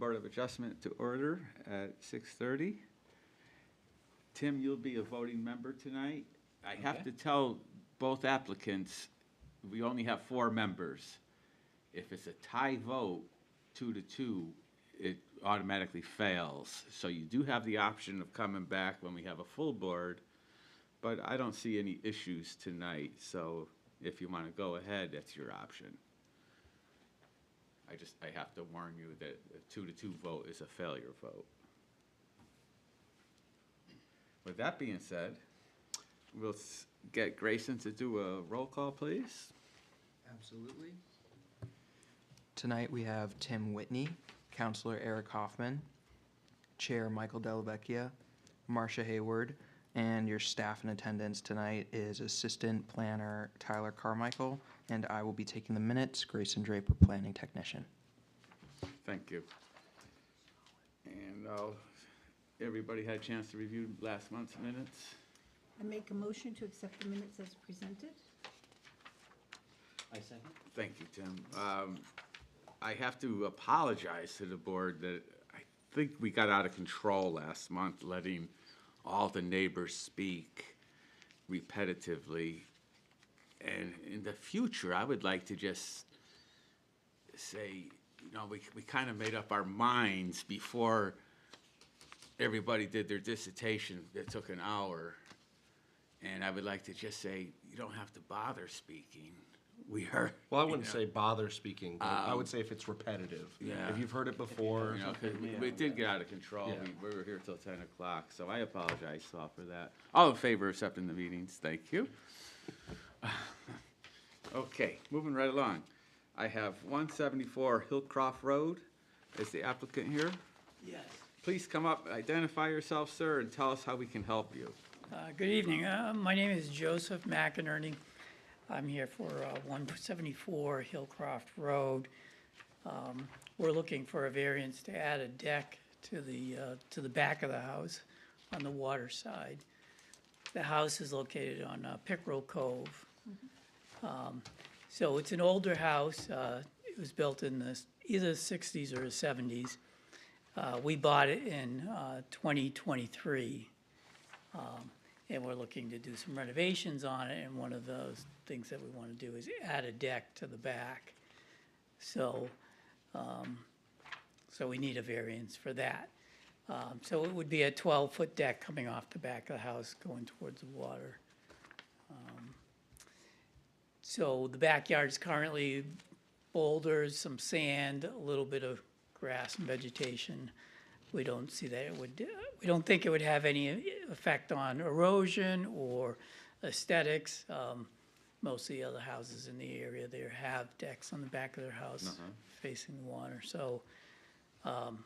Board of Adjustment to order at 6:30. Tim, you'll be a voting member tonight. I have to tell both applicants, we only have 4 members. If it's a tie vote, 2-2, it automatically fails. So you do have the option of coming back when we have a full board, but I don't see any issues tonight. So if you want to go ahead, that's your option. I have to warn you that a 2-2 vote is a failure vote. With that being said, we'll get Grayson to do a roll call, please. Absolutely. Tonight we have Tim Whitney, Counselor Eric Hoffman, Chair Michael Dellavecchia, Marcia Hayward, and your staff in attendance tonight is Assistant Planner Tyler Carmichael, and I will be taking the minutes, Grayson Draper, Planning Technician. Thank you. And everybody had a chance to review last month's minutes? I make a motion to accept the minutes as presented. I second. Thank you, Tim. I have to apologize to the board that I think we got out of control last month, letting all the neighbors speak repetitively. And in the future, I would like to just say, we kind of made up our minds before everybody did their dissertation that took an hour. And I would like to just say, you don't have to bother speaking. We are. Well, I wouldn't say bother speaking, but I would say if it's repetitive. Yeah. If you've heard it before. 'Cause we did get out of control. Yeah. We were here till 10 o'clock, so I apologize all for that. All in favor of accepting the meetings, thank you. Okay, moving right along. I have 174 Hillcroft Road. Is the applicant here? Yes. Please come up, identify yourself, sir, and tell us how we can help you. Good evening. My name is Joseph McInerney. I'm here for 174 Hillcroft Road. We're looking for a variance to add a deck to the back of the house on the water side. The house is located on Pickerel Cove. So it's an older house. It was built in either the 60s or the 70s. We bought it in 2023. And we're looking to do some renovations on it, and one of those things that we want to do is add a deck to the back. So, so we need a variance for that. So it would be a 12-foot deck coming off the back of the house going towards the water. So the backyard is currently boulders, some sand, a little bit of grass and vegetation. We don't see that it would, we don't think it would have any effect on erosion or aesthetics. Most of the other houses in the area there have decks on the back of their house facing the water. So, other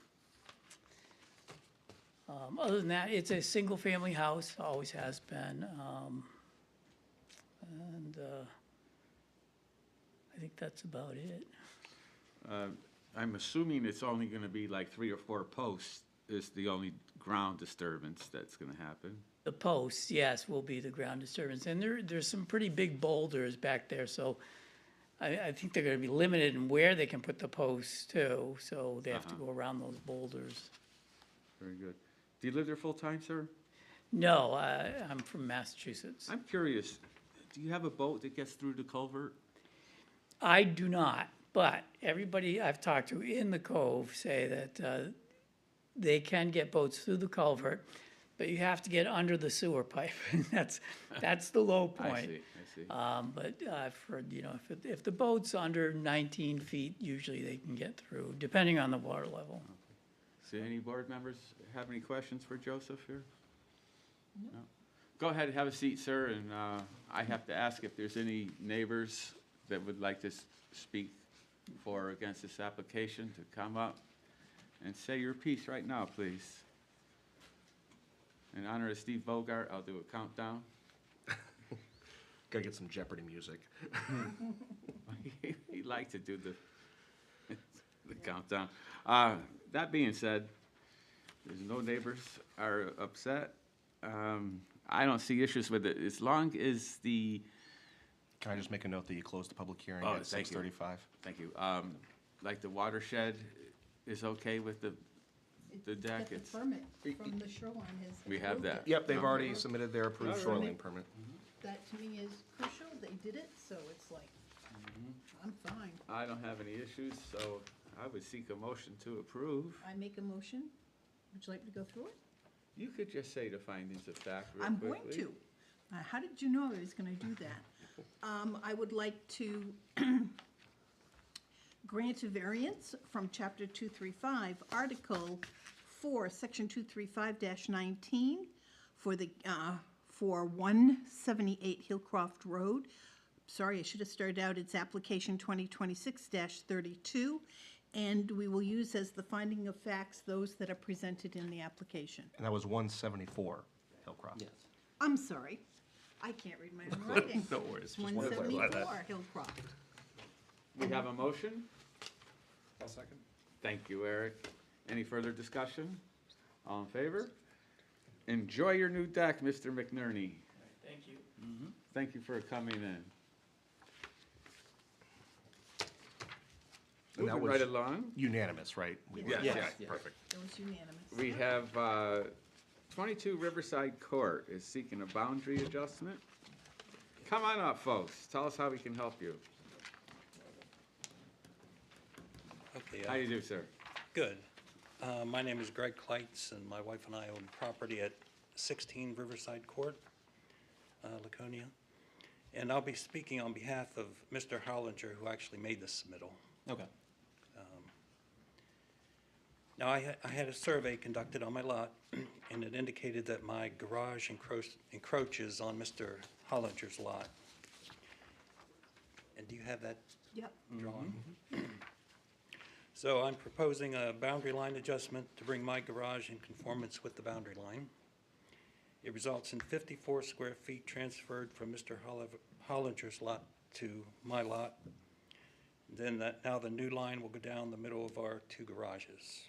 than that, it's a single-family house, always has been. And I think that's about it. I'm assuming it's only gonna be like 3 or 4 posts is the only ground disturbance that's gonna happen. The posts, yes, will be the ground disturbance. And there's some pretty big boulders back there, so I think they're gonna be limited in where they can put the posts too. So they have to go around those boulders. Very good. Do you live there full-time, sir? No, I'm from Massachusetts. I'm curious, do you have a boat that gets through the culvert? I do not, but everybody I've talked to in the cove say that they can get boats through the culvert, but you have to get under the sewer pipe. That's the low point. I see. But I've heard, if the boat's under 19 feet, usually they can get through, depending on the water level. Do any board members have any questions for Joseph here? No. Go ahead, have a seat, sir, and I have to ask if there's any neighbors that would like to speak for or against this application to come up and say your piece right now, please. In honor of Steve Bogart, I'll do a countdown. Gotta get some Jeopardy music. He liked to do the countdown. That being said, there's no neighbors are upset. I don't see issues with it as long as the. Can I just make a note that you closed the public hearing Oh, at thank you. 6:35? Thank you. Like the watershed is okay with the deck? Get the It's, permit from the shoreline has. We have approved that. it. Yep, they've already submitted their approved Alright. shoreline permit. That to me is crucial, they did it, so it's like, I'm fine. I don't have any issues, so I would seek a motion to approve. I make a motion, would you like me to go through it? You could just say the findings of fact real I'm quickly. going to. How did you know I was gonna do that? I would like to grant a variance from chapter 235, article 4, section 235-19 for 178 Hillcroft Road. Sorry, I should have started out, it's application 2026-32, and we will use as the finding of facts those that are presented in the application. And that was 174 Hillcroft. Yes. I'm sorry, I can't read my own writing. No worries, It's just wanted to clarify that. 174 Hillcroft. We have a motion? I'll second. Thank you, Eric. Any further discussion? All in favor? Enjoy your new deck, Mr. McNerney. Thank you. Thank you for coming in. And that Moving was- right along, Unanimous, right? Yes, Yeah, yes. perfect. It was unanimous. we have 22 Riverside Court is seeking a boundary adjustment. Come on up, folks. Tell us how we can help you. Okay, How you do, sir? good. My name is Greg Kleitz, and my wife and I own property at 16 Riverside Court, Laconia. And I'll be speaking on behalf of Mr. Hollinger, who actually made this submittal. Okay. Now, I had a survey conducted on my lot, and it indicated that my garage encroaches on Mr. Hollinger's lot. And do you have that Yep, drawing? So I'm proposing a boundary line adjustment to bring my garage in conformance with the boundary line. It results in 54 square feet transferred from Mr. Hollinger's lot to my lot. Then now the new line will go down the middle of our two garages.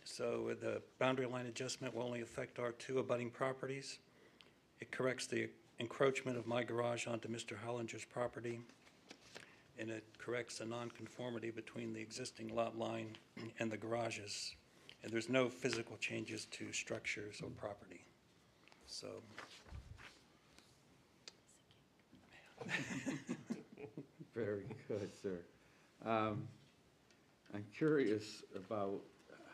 So the boundary line adjustment will only affect our two abutting properties. It corrects the encroachment of my garage onto Mr. Hollinger's property, and it corrects the nonconformity between the existing lot line and the garages. And there's no physical changes to structures or property. So, Very good, sir. I'm curious about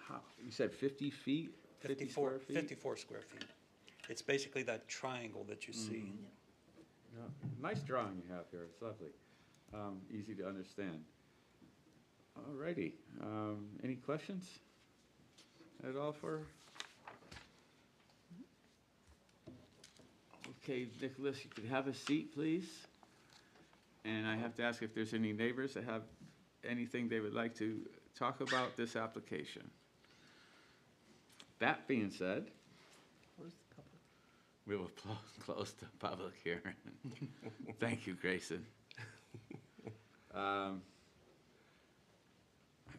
how, you said 50 feet? 50 square feet? 54 square feet. It's basically that triangle that you see. Yeah. Nice drawing you have here, it's lovely. Easy to understand. All righty, any questions at all for? Okay, Nicholas, you could have a seat, please. And I have to ask if there's any neighbors that have anything they would like to talk about this application. That being said, close the public. we will close the public hearing. Thank you, Grayson. I'm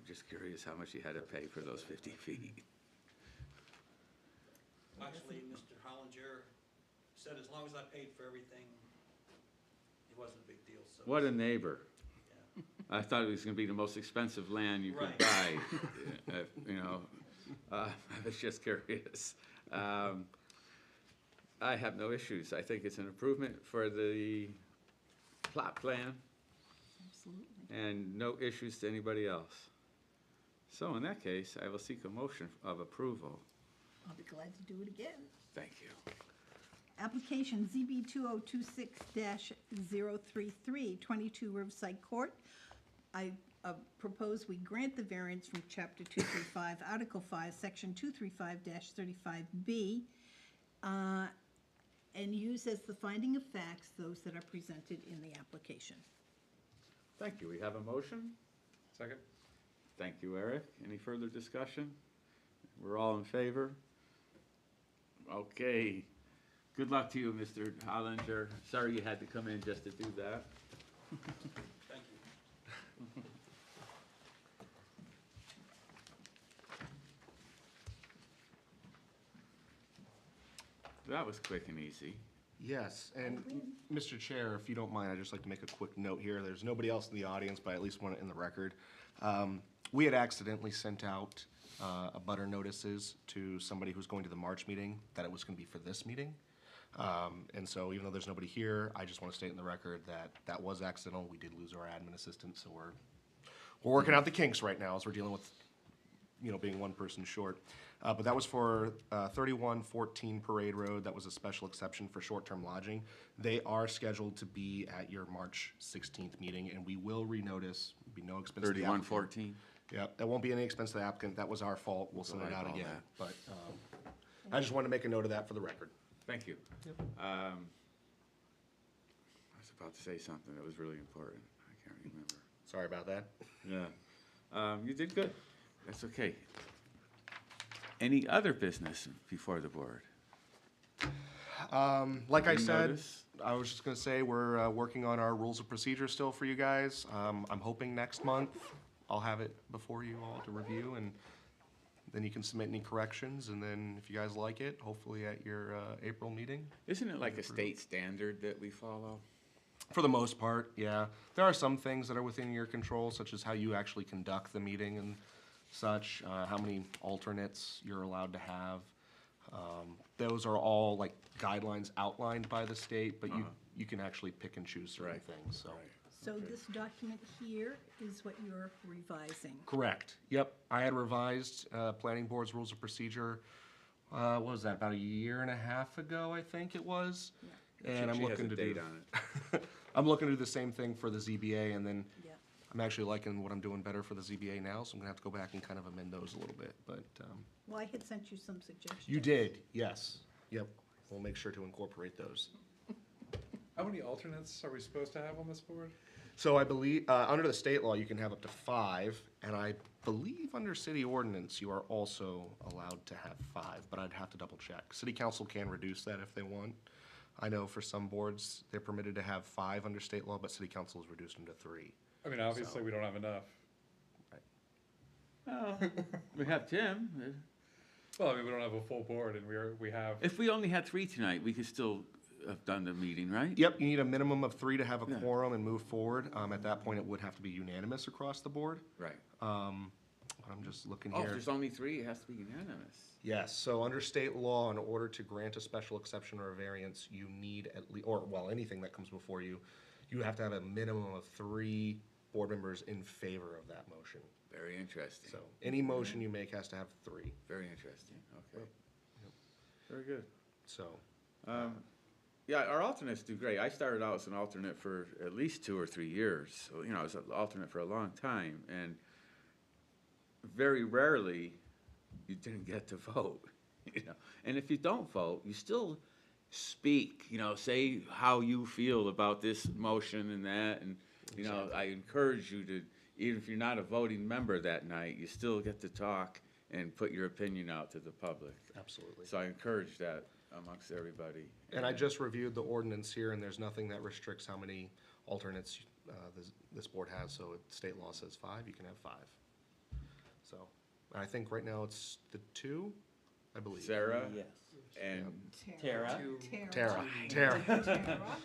just curious how much you had to pay for those 50 feet. Actually, Mr. Hollinger said as long as I paid for everything, it wasn't a big deal, so. What a neighbor. Yeah. I thought it was gonna be the most expensive land you could Right. buy. You know, I was just curious. I have no issues. I think it's an improvement for the plot plan Absolutely. and no issues to anybody else. So in that case, I will seek a motion of approval. I'll be glad to do it again. Thank you. Application ZB 2026-033, 22 Riverside Court. I propose we grant the variance from Chapter 235, Article 5, Section 235-35B, and use as the finding of facts those that are presented in the application. Thank you. We have a motion? Second? Thank you, Eric. Any further discussion? We're all in favor? Okay. Good luck to you, Mr. Hollinger. Sorry you had to come in just to do that. Thank you. That was quick and easy. Yes, and Mr. Chair, if you don't mind, I'd just like to make a quick note here. There's nobody else in the audience, but I at least want it in the record. We had accidentally sent out a butter notices to somebody who's going to the March meeting, that it was going to be for this meeting. And so even though there's nobody here, I just want to state in the record that that was accidental. We did lose our admin assistant, so we're working out the kinks right now as we're dealing with, being one person short. But that was for 3114 Parade Road. That was a special exception for short-term lodging. They are scheduled to be at your March 16th meeting, and we will renotice, be no expense to the applicant. 3114? Yep, that won't be any expense to the applicant. That was our fault. We'll send it out All again. that. But I just wanted to make a note of that for the record. Thank you. I was about to say something that was really important. I can't remember. Sorry about that. Yeah. You did good. That's okay. Any other business before the board? Like I Any said, notice? I was just gonna say, we're working on our rules of procedure still for you guys. I'm hoping next month I'll have it before you all to review, and then you can submit any corrections, and then if you guys like it, hopefully at your April meeting. Isn't it like a state standard that we follow? For the most part, yeah. There are some things that are within your control, such as how you actually conduct the meeting and such, how many alternates you're allowed to have. Those are all like guidelines outlined by the state, but you can actually pick and choose certain Right. things, so. So this document here is what you're revising. Correct, yep. I had revised Planning Board's Rules of Procedure, what was that, about a year and a half ago, I think it was? And I'm She has looking a to date do, on it. I'm looking to do the same thing for the ZBA, and then Yeah. I'm actually liking what I'm doing better for the ZBA now, so I'm gonna have to go back and kind of amend those a little bit, but, Well, I had sent you some suggestions. you did, yes, yep. We'll make sure to incorporate those. How many alternates are we supposed to have on this board? So I believe, under the state law, you can have up to 5, and I believe under city ordinance, you are also allowed to have 5, but I'd have to double check. City council can reduce that if they want. I know for some boards, they're permitted to have 5 under state law, but city council has reduced them to 3. I mean, obviously, we don't have enough. Well, we have Tim. Well, I mean, we don't have a full board, and we have, If we only had 3 tonight, we could still have done the meeting, right? Yep, you need a minimum of 3 to have a Yeah. quorum and move forward. At that point, it would have to be unanimous across the board. Right. I'm just looking Oh, if here. there's only 3, it has to be unanimous. Yes, so under state law, in order to grant a special exception or a variance, you need at least, or, well, anything that comes before you, you have to have a minimum of 3 board members in favor of that motion. Very interesting. So any motion you make has to have 3, Very interesting, okay. Very good. so. Yeah, our alternates do great. I started out as an alternate for at least 2 or 3 years, so, I was an alternate for a long time, and very rarely you didn't get to vote, And if you don't vote, you still speak, say how you feel about this motion and that, and, I encourage you to, even if you're not a voting member that night, you still get to talk and put your opinion out to the public. Absolutely. So I encourage that amongst everybody. And I just reviewed the ordinance here, and there's nothing that restricts how many alternates this board has, so state law says 5, you can have 5. So, I think right now it's the 2, I believe. Sarah Yes. and Tara? Tara. Tara.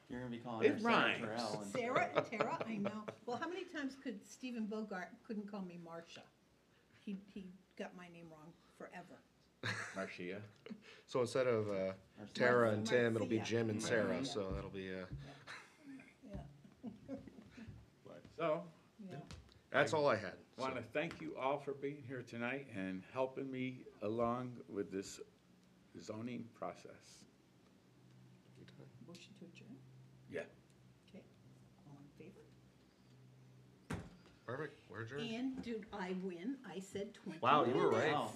You're gonna be calling her It Sarah rhymes. Terrell. and- Tara, I know. Well, how many times could Stephen Bogart couldn't call me Marcia? He got my name wrong forever. Marcia. So instead of Tara and Tim, it'll be Jim and Sarah, Marcia. so that'll be, Yeah, So, yeah. that's all I had. want to thank you all for being here tonight and helping me along with this zoning process. Motion to adjourn? Yeah. Okay. All in favor? Perfect, we're adjourned. And did I win? I said 20 Wow, you were minutes. right. Wow.